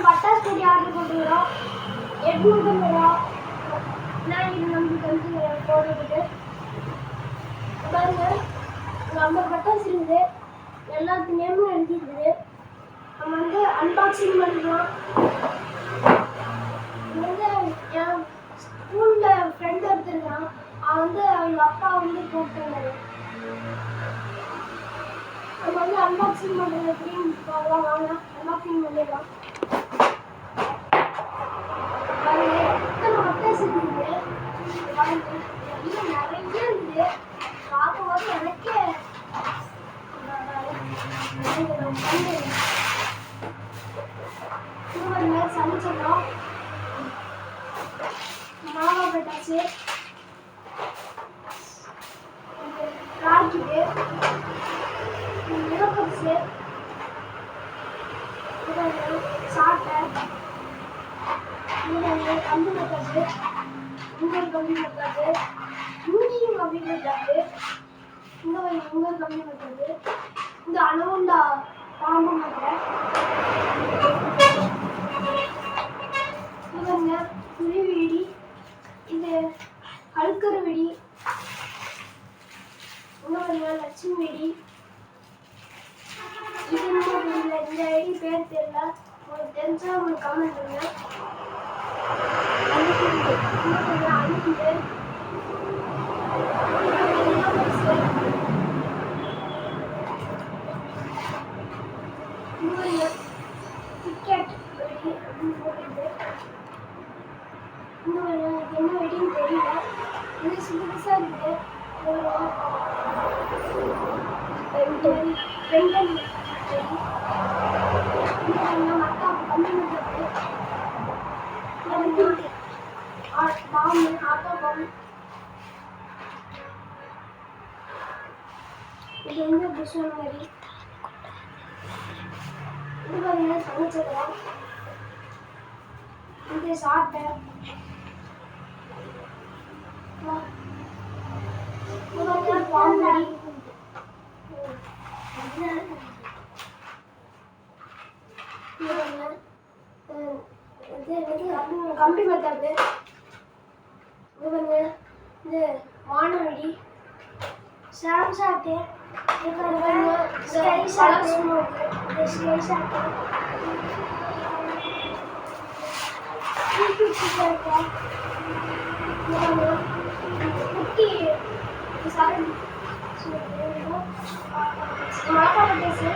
பட்டாசு பொடி ஆர்டர் போட்டுக்கிறோம். 800 ரூபா. நான் இது நம்மளுக்கு வந்து போடுறதுக்கு பாருங்க, 50 பட்டாசு இருக்குது. எல்லாத்து நேமும் எழுதிருக்குது. நம்ம வந்து அன்பாக்சிங் பண்ணுறோம். வந்து என் ஸ்கூலில் ஃப்ரெண்ட் ஒருத்தர் இருக்கான். அவன் வந்து அவங்க அப்பா வந்து போட்டுருந்தாரு. நம்ம வந்து அன்பாக்சிங் பண்ணுறது எப்படின்னு பார்க்கலாம். வாங்க அன்பாக்சிங் பண்ணிடலாம். பாருங்க எத்தனை பட்டாசு இருக்குது. பாருங்க நிறைய இருக்குது. பார்க்கும்போது எனக்கே சமைச்சிடலாம். மாவா பட்டாசு, ராக்கெட்டு, நிலப்பரிசு, சாட்டை, கம்பி பட்டாசு, உங்கள் கம்பி பட்டாசு, இங்கேயும் கம்பி பட்டாசு, உங்கள் கம்பி பட்டாசு, இந்த அனவுண்டா பாம்பு மாட்டை, இவங்க புலி வெடி, இது கல்கர வெடி, இன்னொரு லட்சுமி வெடி. இது தெரியல, இந்த வெடி பேர் தெரியல. உங்களுக்கு தெரிஞ்சா உங்களுக்கு கமெண்ட் பண்ணுங்க. டிக்கெட் வெடி அப்படின்னு போட்டுருக்கு. இன்னும் என்ன வெடின்னு தெரியல. இது புதுசா இருக்குது. இது வந்து புஷ்வான மாதிரி இது பார்த்தீங்கன்னா சமைச்சிடலாம். இது சாப்பிட்ட பாம்படி கம்பி மெத்தாது. இது வானவெடி, சாம்சாட்டு, ஸ்கை ஷாட்டு, ஸ்கை ஷாட்டு, குட்டி சாரி மாட்டா பட்டாசு,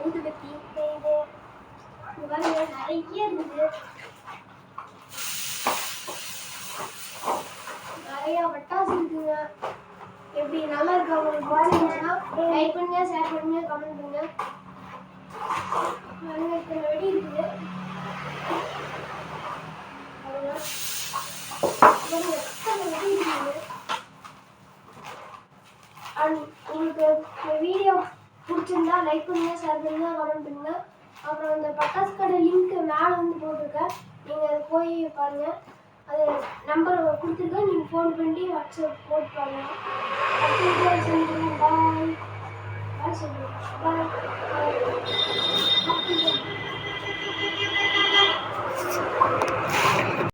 ஊதுபத்தி நிறைய இருக்குது. நிறைய பட்டாசு இருக்குங்க. எப்படி நல்லா இருக்கா உங்களுக்கு பிடிச்சிருந்துச்சுன்னா லைக் பண்ணுங்க, ஷேர் பண்ணுங்க, கமெண்ட் பண்ணுங்க. இத்தனை வெடி இருக்குது. உங்களுக்கு வீடியோ பிடிச்சிருந்தா லைக் பண்ணுங்க, ஷேர் பண்ணுங்க, கமெண்ட் பண்ணுங்க. அப்புறம் அந்த பட்டாசு கடை லிங்க் மேலே வந்து போட்டிருக்கேன். நீங்கள் அதை போய் பாருங்க. அது நம்பர் கொடுத்துருக்கேன். நீங்கள் ஃபோன் பண்ணி வாட்ஸ்அப் போட்டு பாருங்க. பாய் பாய் சொல்லுங்கள். பாய்.